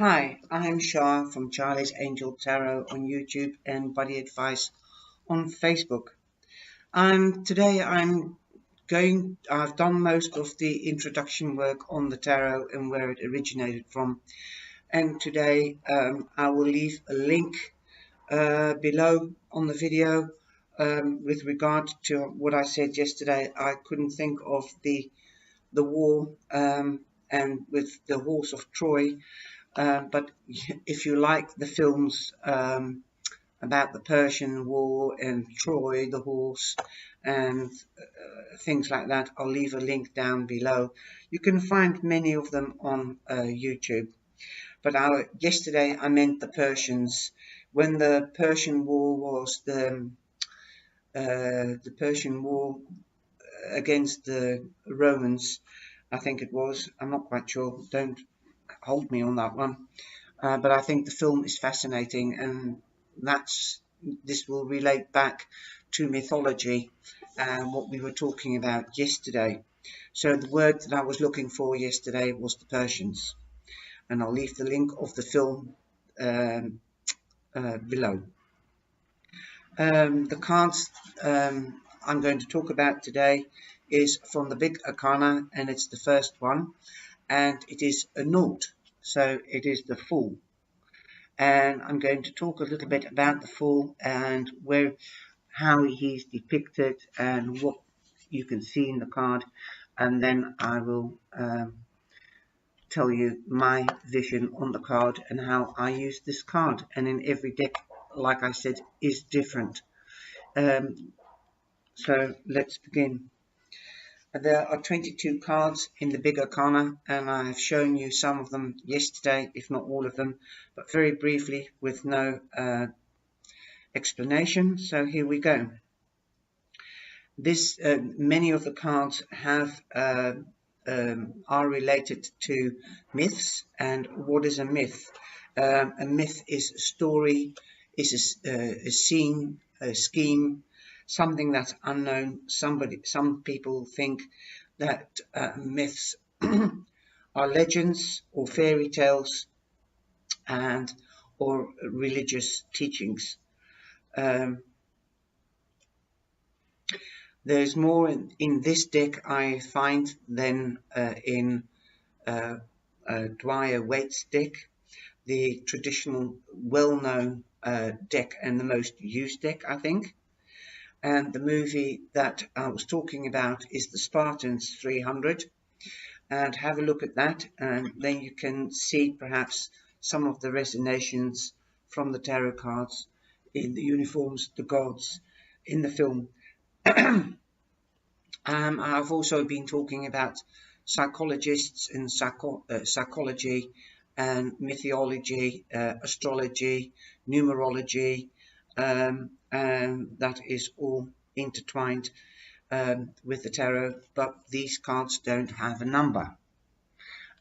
Hi, I'm Shah from Charlie's Angel Tarot on YouTube and Buddayadvies on Facebook. Today I've done most of the introduction work on the tarot and where it originated from. And today I will leave a link below on the video with regard to what I said yesterday. I couldn't think of the war and with the horse of Troy. But if you like the films about the Persian War and Troy, the horse, and things like that, I'll leave a link down below. You can find many of them on YouTube. But yesterday I meant the Persians. When the Persian War was the Persian War against the Romans, I think it was. I'm not quite sure. Don't hold me on that one. But I think the film is fascinating, and this will relate back to mythology and what we were talking about yesterday. So the word that I was looking for yesterday was the Persians, and I'll leave the link of the film below. The cards I'm going to talk about today is from the Big Arcana, and it's the first one, and it is a naught, so it is the Fool. And I'm going to talk a little bit about the Fool and how he's depicted and what you can see in the card, and then I will tell you my vision on the card and how I use this card. And in every deck, like I said, is different. So let's begin. There are 22 cards in the Big Arcana, and I've shown you some of them yesterday, if not all of them, but very briefly with no explanation. So here we go. Many of the cards are related to myths. And what is a myth? A myth is a story, is a scene, a scheme, something that's unknown. Some people think that myths are legends or fairy tales or religious teachings. There's more in this deck, I find, than in Dwyer Waite's deck, the traditional, well-known deck and the most used deck, I think. And the movie that I was talking about is the Spartans 300. And have a look at that, and then you can see perhaps some of the resonations from the tarot cards in the uniforms, the gods in the film. I've also been talking about psychologists and psychology and mythology, astrology, numerology, and that is all intertwined with the tarot, but these cards don't have a number,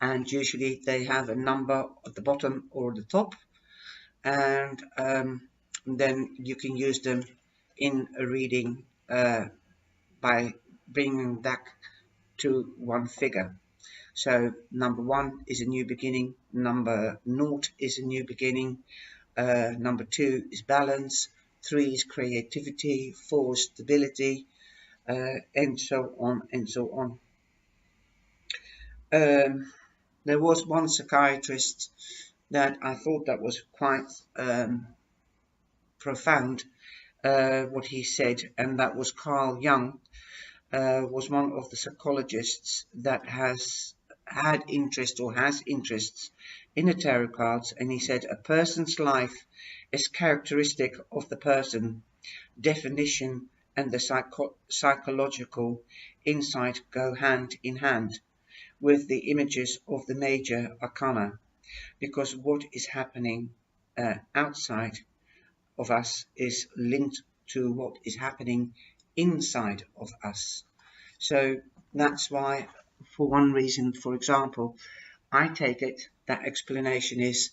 and usually they have a number at the bottom or the top, and then you can use them in a reading by bringing back to one figure. So number 1 is a new beginning, number 0 is a new beginning, number 2 is balance, 3 is creativity, 4 is stability, and so on and so on. There was one psychiatrist that I thought that was quite profound, what he said, and that was Carl Jung. Was one of the psychologists that has had interest or has interests in the tarot cards, and he said a person's life is characteristic of the person. Definition and the psychological insight go hand in hand with the images of the major arcana, because what is happening outside of us is linked to what is happening inside of us. So that's why, for one reason, for example, I take it that explanation is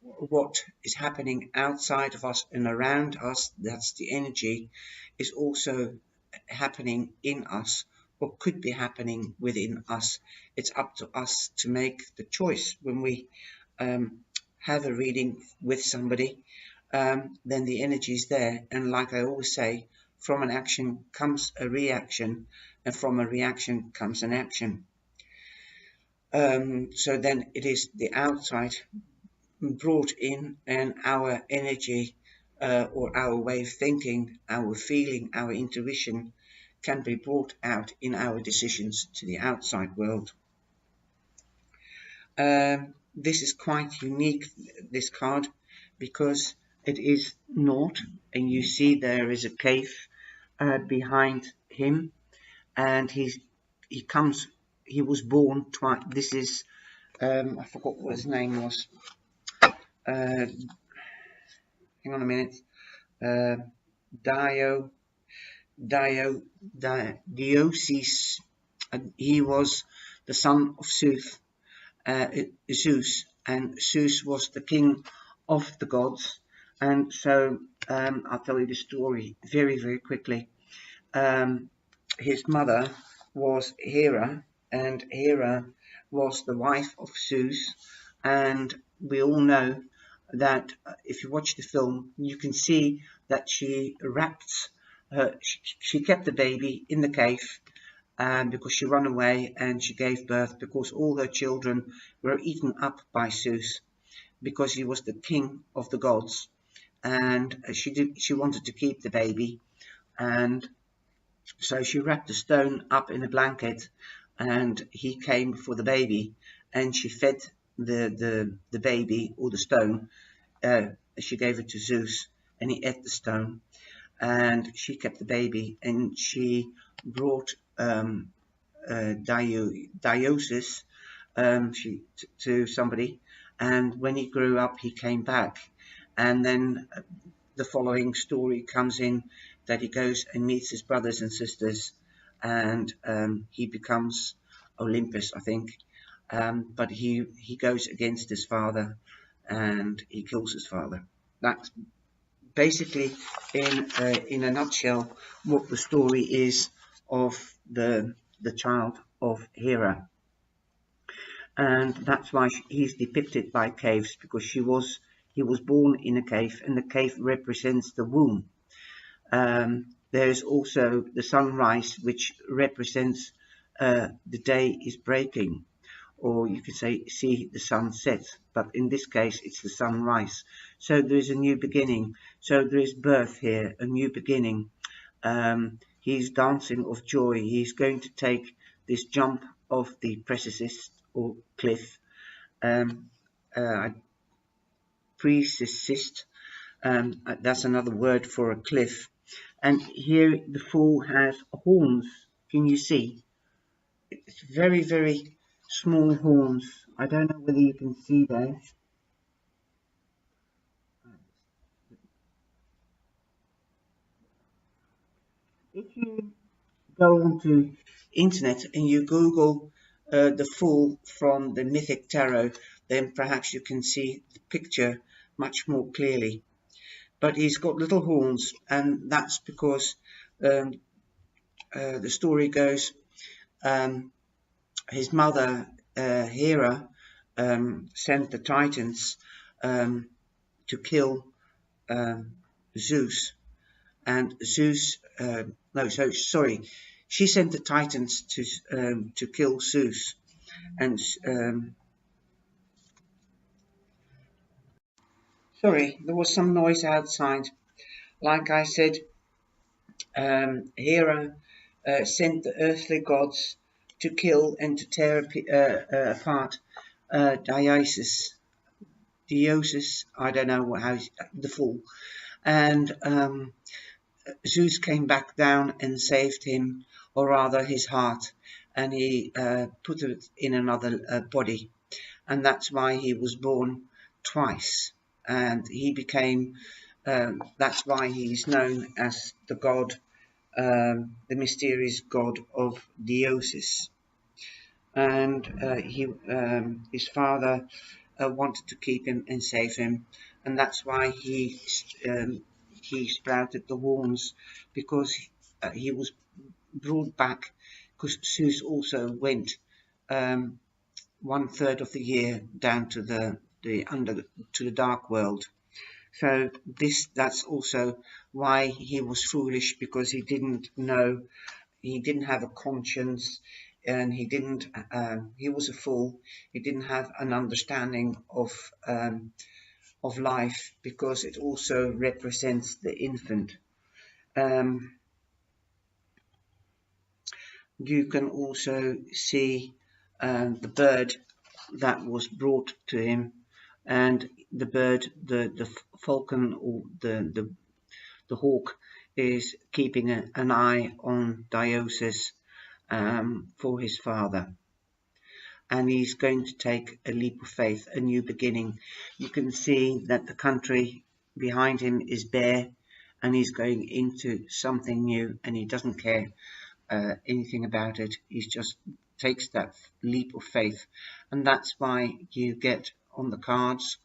what is happening outside of us and around us, that's the energy, is also happening in us or could be happening within us. It's up to us to make the choice when we have a reading with somebody, then the energy is there. And like I always say, from an action comes a reaction, and from a reaction comes an action. So then it is the outside brought in, and our energy or our way of thinking, our feeling, our intuition can be brought out in our decisions to the outside world. This is quite unique, this card, because it is naught, and you see there is a cave behind him, and he was born twice. This is I forgot what his name was. Hang on a minute. Dio Dionysus. He was the son of Zeus, and Zeus was the king of the gods. And so I'll tell you the story very, very quickly. His mother was Hera, and Hera was the wife of Zeus. And we all know that if you watch the film, you can see that she she kept the baby in the cave because she ran away, and she gave birth because all her children were eaten up by Zeus, because he was the king of the gods. And she wanted to keep the baby, and so she wrapped the stone up in a blanket, and he came for the baby, and she fed the baby, or the stone. She gave it to Zeus, and he ate the stone, and she kept the baby, and she brought Dionysus to somebody, and when he grew up, he came back. And then the following story comes in, that he goes and meets his brothers and sisters, and he becomes Olympus, I think. But he goes against his father, and he kills his father. That's basically, in a nutshell, what the story is of the child of Hera. And that's why he's depicted by caves, because he was born in a cave, and the cave represents the womb. There's also the sunrise, which represents the day is breaking, or you could say see the sunset, but in this case it's the sunrise. So there is a new beginning. So there is birth here, a new beginning. He's dancing of joy. He's going to take this jump off the precipice or cliff. Precipice, that's another word for a cliff. And here the fool has horns. Can you see? It's very, very small horns. I don't know whether you can see there. If you go onto internet and you Google the fool from the Mythic Tarot, then perhaps you can see the picture much more clearly. But he's got little horns, and that's because the story goes, his mother Hera sent the Titans to kill Zeus, and Zeus she sent the Titans to kill Zeus, and sorry, there was some noise outside. Like I said, Hera sent the earthly gods to kill and to tear apart Dionysus, I don't know how, the fool, and Zeus came back down and saved him, or rather his heart, and he put it in another body, and that's why he was born twice, and he became, that's why he's known as the god, the mysterious god of Dionysus. And his father wanted to keep him and save him, and that's why he sprouted the horns, because he was brought back, because Zeus also went 1/3 of the year down to the to the dark world. So that's also why he was foolish, because he didn't know, he didn't have a conscience, and he was a fool. He didn't have an understanding of life, because it also represents the infant. Um, you can also see the bird that was brought to him, and the bird, the falcon, or the hawk, is keeping an eye on Diosis for his father, and he's going to take a leap of faith, a new beginning. You can see that the country behind him is bare, and he's going into something new, and he doesn't care anything about it. He just takes that leap of faith, and that's why you get on the cards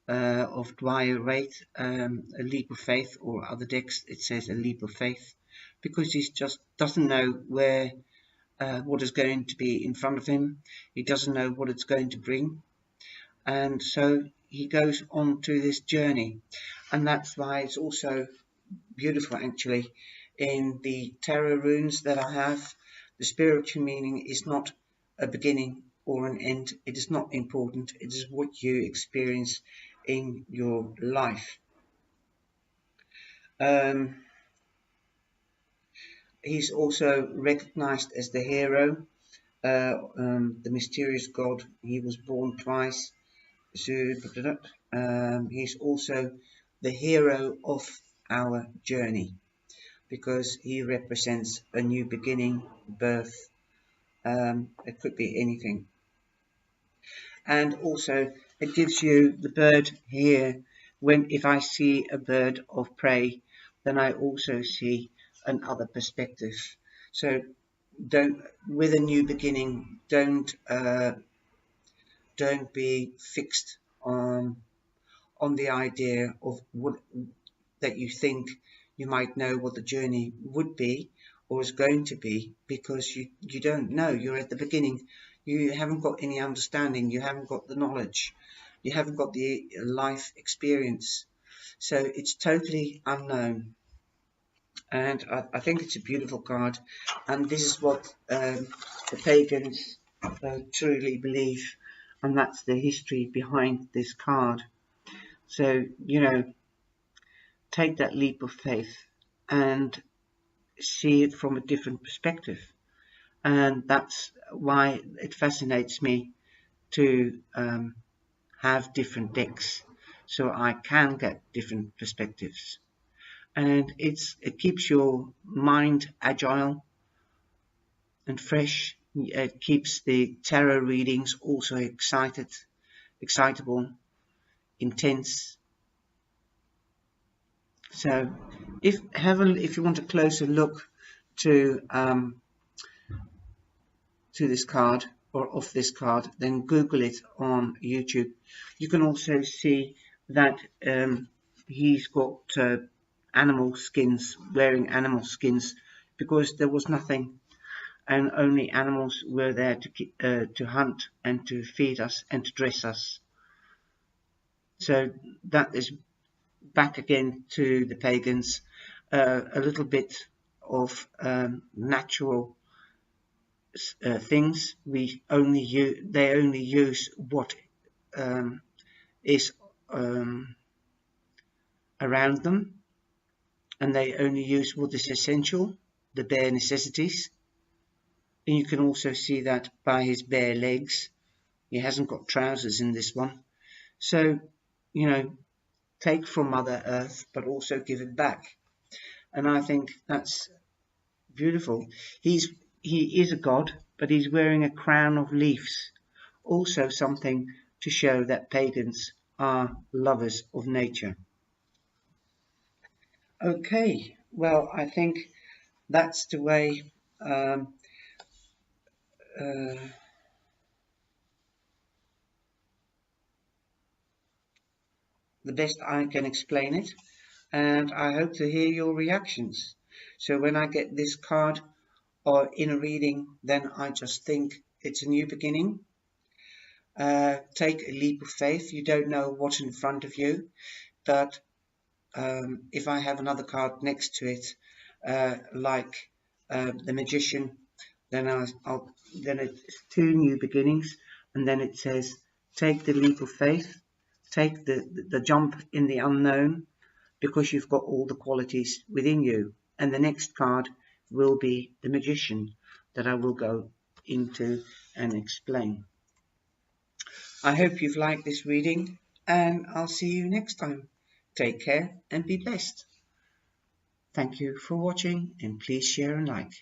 of Buddayadvies a leap of faith, or other decks it says a leap of faith, because he just doesn't know where what is going to be in front of him. He doesn't know what it's going to bring, and so he goes on to this journey. And that's why it's also beautiful, actually, in the tarot runes that I have. The spiritual meaning is not a beginning or an end. It is not important. It is what you experience in your life. He's also recognized as the hero, the mysterious god. He was born twice. He's also the hero of our journey, because he represents a new beginning, birth. It could be anything. And also it gives you the bird here. If I see a bird of prey, then I also see another perspective. So with a new beginning, don't be fixed on the idea of what that you think you might know what the journey would be or is going to be, because you don't know. You're at the beginning. You haven't got any understanding. You haven't got the knowledge. You haven't got the life experience. So it's totally unknown. And I think it's a beautiful card. And this is what the pagans truly believe. And that's the history behind this card. So, take that leap of faith and see it from a different perspective. And that's why it fascinates me to have different decks, so I can get different perspectives. And it keeps your mind agile and fresh. It keeps the tarot readings also excitable, intense. So if you want a closer look to this card, or of this card, then Google it on YouTube. You can also see that he's got animal skins, wearing animal skins, because there was nothing, and only animals were there to hunt and to feed us and to dress us. So that is back again to the pagans, a little bit of natural things. They only use what is around them, and they only use what is essential, the bare necessities. And you can also see that by his bare legs. He hasn't got trousers in this one. So, take from Mother Earth, but also give it back. And I think that's beautiful. He is a god, but he's wearing a crown of leaves. Also something to show that pagans are lovers of nature. Okay, well, I think that's the way the best I can explain it, and I hope to hear your reactions. So when I get this card or in a reading, then I just think it's a new beginning. take a leap of faith. You don't know what's in front of you, but if I have another card next to it, like the magician, then then it's two new beginnings, and then it says take the leap of faith, take the jump in the unknown, because you've got all the qualities within you. And the next card will be the magician, that I will go into and explain. I hope you've liked this reading, and I'll see you next time. Take care and be blessed. Thank you for watching, and please share and like.